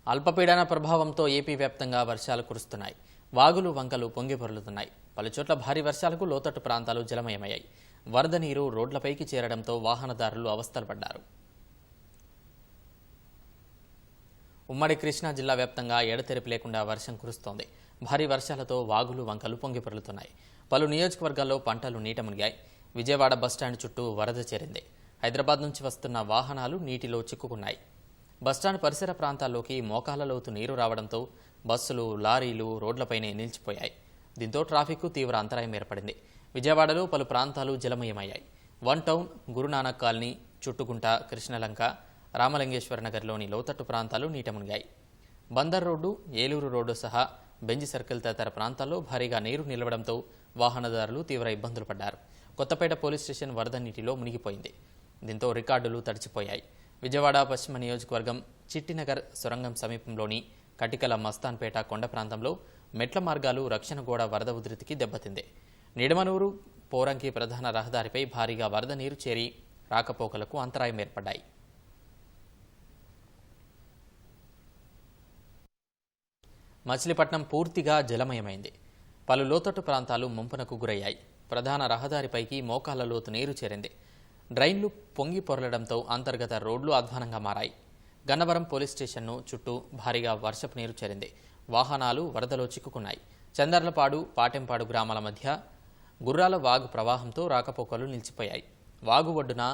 అల్పపీడన ప్రభావంతో ఏపీ వ్యాప్తంగా వర్షాలు కురుస్తున్నాయి. వాగులు వంకలు పొంగిపొర్లుతున్నాయి. పలుచోట్ల భారీ వర్షాలకు లోతట్టు ప్రాంతాలు జలమయమయ్యాయి. వరద నీరు రోడ్లపైకి చేరడంతో వాహనదారులు అవస్థలు పడ్డారు. ఉమ్మడి కృష్ణా జిల్లా వ్యాప్తంగా ఎడతెరిపి లేకుండా వర్షం కురుస్తోంది. భారీ వర్షాలతో వాగులు వంకలు పొంగిపొర్లుతున్నాయి. పలు నియోజకవర్గాల్లో పంటలు నీట మునిగాయి. విజయవాడ బస్టాండ్ చుట్టూ వరద చేరింది. హైదరాబాద్ నుంచి వస్తున్న వాహనాలు నీటిలో చిక్కుకున్నాయి. బస్టాండ్ పరిసర ప్రాంతాల్లోకి మోకాళ్ల లోతు నీరు రావడంతో బస్సులు, లారీలు రోడ్లపైనే నిలిచిపోయాయి. దీంతో ట్రాఫిక్కు తీవ్ర అంతరాయం ఏర్పడింది. విజయవాడలో పలు ప్రాంతాలు జలమయమయ్యాయి. One town, Guru Nanak colony, Chuttugunta, Krishnalanka, Ramalingeswara నగర్లోని లోతట్టు ప్రాంతాలు నీట మునిగాయి. బందర్ రోడ్డు, ఏలూరు రోడ్డు సహా బెంజి సర్కిల్ తదితర ప్రాంతాల్లో భారీగా నీరు నిలవడంతో వాహనదారులు తీవ్ర ఇబ్బందులు పడ్డారు. కొత్తపేట పోలీస్ స్టేషన్ వరద నీటిలో మునిగిపోయింది. దీంతో రికార్డులు తడిచిపోయాయి. విజయవాడ పశ్చిమ నియోజకవర్గం చిట్టినగర్ సొరంగం సమీపంలోని కటికల మస్తాన్పేట కొండ ప్రాంతంలో మెట్ల మార్గాలు, రక్షణ గోడ వరద ఉధృతికి దెబ్బతింది. నిడమనూరు, పోరంకి ప్రధాన రహదారిపై భారీగా వరద నీరు చేరి రాకపోకలకు అంతరాయం ఏర్పడ్డాయి. మచిలీపట్నం పూర్తిగా జలమయమైంది. పలు లోతట్టు ప్రాంతాలు ముంపునకు గురయ్యాయి. ప్రధాన రహదారిపైకి మోకాళ్ల లోతు నీరు చేరింది. డ్రైన్లు పొంగి పొరలడంతో అంతర్గత రోడ్లు అధ్వానంగా మారాయి. గన్నవరం పోలీస్ స్టేషన్ను చుట్టూ భారీగా వర్షపు నీరు చేరింది. వాహనాలు వరదలో చిక్కుకున్నాయి. చందర్లపాడు, పాటెంపాడు గ్రామాల మధ్య గుర్రాల వాగు ప్రవాహంతో రాకపోకలు నిలిచిపోయాయి. వాగు ఒడ్డున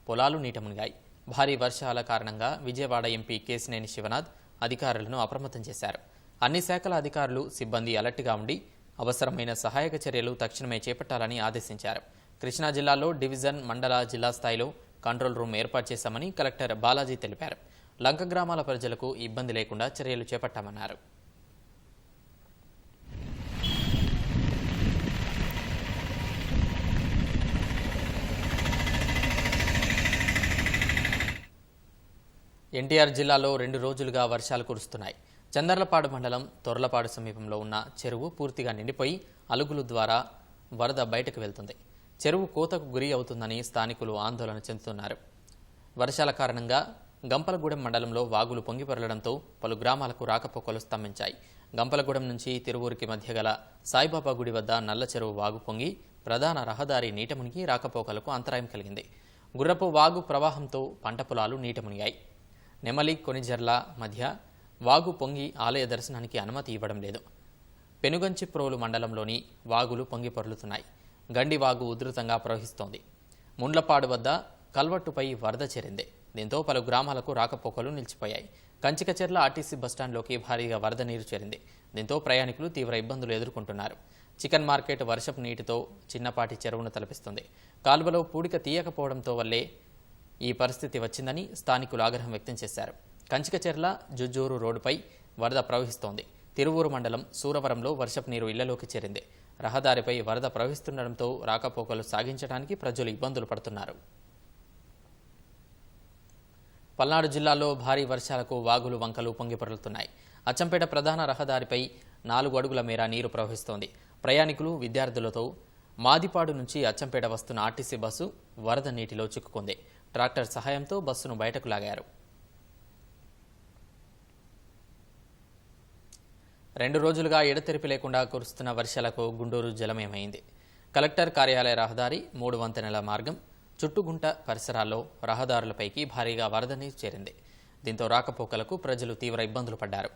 పొలాలు నీట మునిగాయి. భారీ వర్షాల కారణంగా విజయవాడ ఎంపీ కేశినేని శివనాథ్ అధికారులను అప్రమత్తం చేశారు. అన్ని శాఖల అధికారులు, సిబ్బంది అలర్ట్గా ఉండి అవసరమైన సహాయక చర్యలు తక్షణమే చేపట్టాలని ఆదేశించారు. కృష్ణా జిల్లాలో డివిజన్, మండల, జిల్లా స్థాయిలో కంట్రోల్ రూమ్ ఏర్పాటు చేశామని కలెక్టర్ బాలాజీ తెలిపారు. లంక గ్రామాల ప్రజలకు ఇబ్బంది లేకుండా చర్యలు చేపట్టామన్నారు. ఎన్టీఆర్ జిల్లాలో 2 రోజులుగా వర్షాలు కురుస్తున్నాయి. చందర్లపాడు మండలం తొర్లపాడు సమీపంలో ఉన్న చెరువు పూర్తిగా నిండిపోయి అలుగుల ద్వారా వరద బయటకు వెళ్తుంది. చెరువు కోతకు గురి అవుతుందని స్థానికులు ఆందోళన చెందుతున్నారు. వర్షాల కారణంగా గంపలగూడెం మండలంలో వాగులు పొంగిపొరలడంతో పలు గ్రామాలకు రాకపోకలు స్తంభించాయి. గంపలగూడెం నుంచి తిరువూరికి మధ్య గల సాయిబాబా గుడి వద్ద నల్ల చెరువు వాగు పొంగి ప్రధాన రహదారి నీట మునిగి రాకపోకలకు అంతరాయం కలిగింది. గుర్రపు వాగు ప్రవాహంతో పంట పొలాలు నీట మునిగాయి. నెమలి, కొనిజర్ల మధ్య వాగు పొంగి ఆలయ దర్శనానికి అనుమతి ఇవ్వడం లేదు. పెనుగంచిప్రోలు మండలంలోని వాగులు పొంగి పొర్లుతున్నాయి. గండి వాగు ఉధృతంగా ప్రవహిస్తోంది. ముండ్లపాడు వద్ద కల్వట్టుపై వరద చేరింది. దీంతో పలు గ్రామాలకు రాకపోకలు నిలిచిపోయాయి. కంచికచెర్ల ఆర్టీసీ బస్టాండ్లోకి భారీగా వరద నీరు చేరింది. దీంతో ప్రయాణికులు తీవ్ర ఇబ్బందులు ఎదుర్కొంటున్నారు. చికెన్ మార్కెట్ వర్షపు నీటితో చిన్నపాటి చెరువును తలపిస్తుంది. కాలువలో పూడిక తీయకపోవడంతో వల్లే ఈ పరిస్థితి వచ్చిందని స్థానికులు ఆగ్రహం వ్యక్తం చేశారు. కంచికచెర్ల జుజ్జూరు రోడ్డుపై వరద ప్రవహిస్తోంది. తిరువూరు మండలం సూరవరంలో వర్షపు నీరు ఇళ్లలోకి చేరింది. రహదారిపై వరద ప్రవహిస్తుండటంతో రాకపోకలు సాగించడానికి ప్రజలు ఇబ్బందులు పడుతున్నారు. పల్నాడు జిల్లాలో భారీ వర్షాలకు వాగులు వంకలు పొంగిపొర్లుతున్నాయి. అచ్చంపేట ప్రధాన రహదారిపై 4 అడుగుల మేర నీరు ప్రవహిస్తోంది. ప్రయాణికులు, విద్యార్థులతో మాదిపాడు నుంచి అచ్చంపేట వస్తున్న ఆర్టీసీ బస్సు వరద నీటిలో చిక్కుకుంది. ట్రాక్టర్ సహాయంతో బస్సును బయటకు లాగారు. 2 రోజులుగా ఎడతెరిపి లేకుండా కురుస్తున్న వర్షాలకు గుంటూరు జలమయమైంది. కలెక్టర్ కార్యాలయ రహదారి, 3 వంతెనల మార్గం, చుట్టుగుంట పరిసరాల్లో రహదారులపైకి భారీగా వరద నీరు చేరింది. దీంతో రాకపోకలకు ప్రజలు తీవ్ర ఇబ్బందులు పడ్డారు.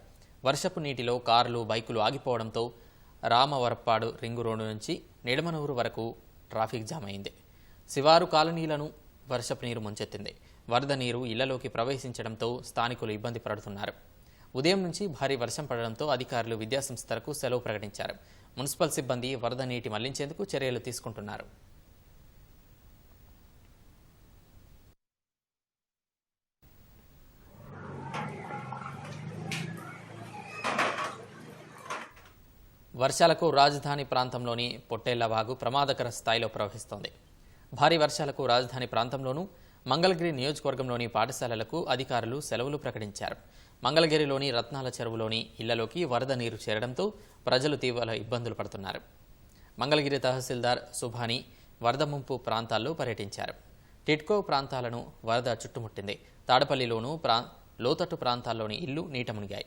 వర్షపు నీటిలో కార్లు, బైకులు ఆగిపోవడంతో రామవరప్పాడు రింగు రోడ్డు నుంచి నిడమనూరు వరకు ట్రాఫిక్ జామ్ అయింది. శివారు కాలనీలను వర్షపు నీరు ముంచెత్తింది. వరద నీరు ఇళ్లలోకి ప్రవేశించడంతో స్థానికులు ఇబ్బంది పడుతున్నారు. ఉదయం నుంచి భారీ వర్షం పడడంతో అధికారులు, విద్యాసంస్థలకు సెలవు ప్రకటించారు. మున్సిపల్ సిబ్బంది వరద నీటి మళ్లించేందుకు చర్యలు తీసుకుంటున్నారు. వర్షాలకు రాజధాని ప్రాంతంలోని పొట్టేళ్లవాగు ప్రమాదకర స్థాయిలో ప్రవహిస్తోంది. భారీ వర్షాలకు రాజధాని ప్రాంతంలోనూ మంగళగిరి నియోజకవర్గంలోని పాఠశాలలకు అధికారులు సెలవులు ప్రకటించారు. మంగళగిరిలోని రత్నాల చెరువులోని ఇళ్లలోకి వరద నీరు చేరడంతో ప్రజలు తీవ్ర ఇబ్బందులు పడుతున్నారు. మంగళగిరి తహసీల్దార్ సుభాని వరద ముంపు ప్రాంతాల్లో పర్యటించారు. టిట్కో ప్రాంతాలను వరద చుట్టుముట్టింది. తాడపల్లిలోనూ లోతట్టు ప్రాంతాల్లోని ఇళ్లు నీట మునిగాయి.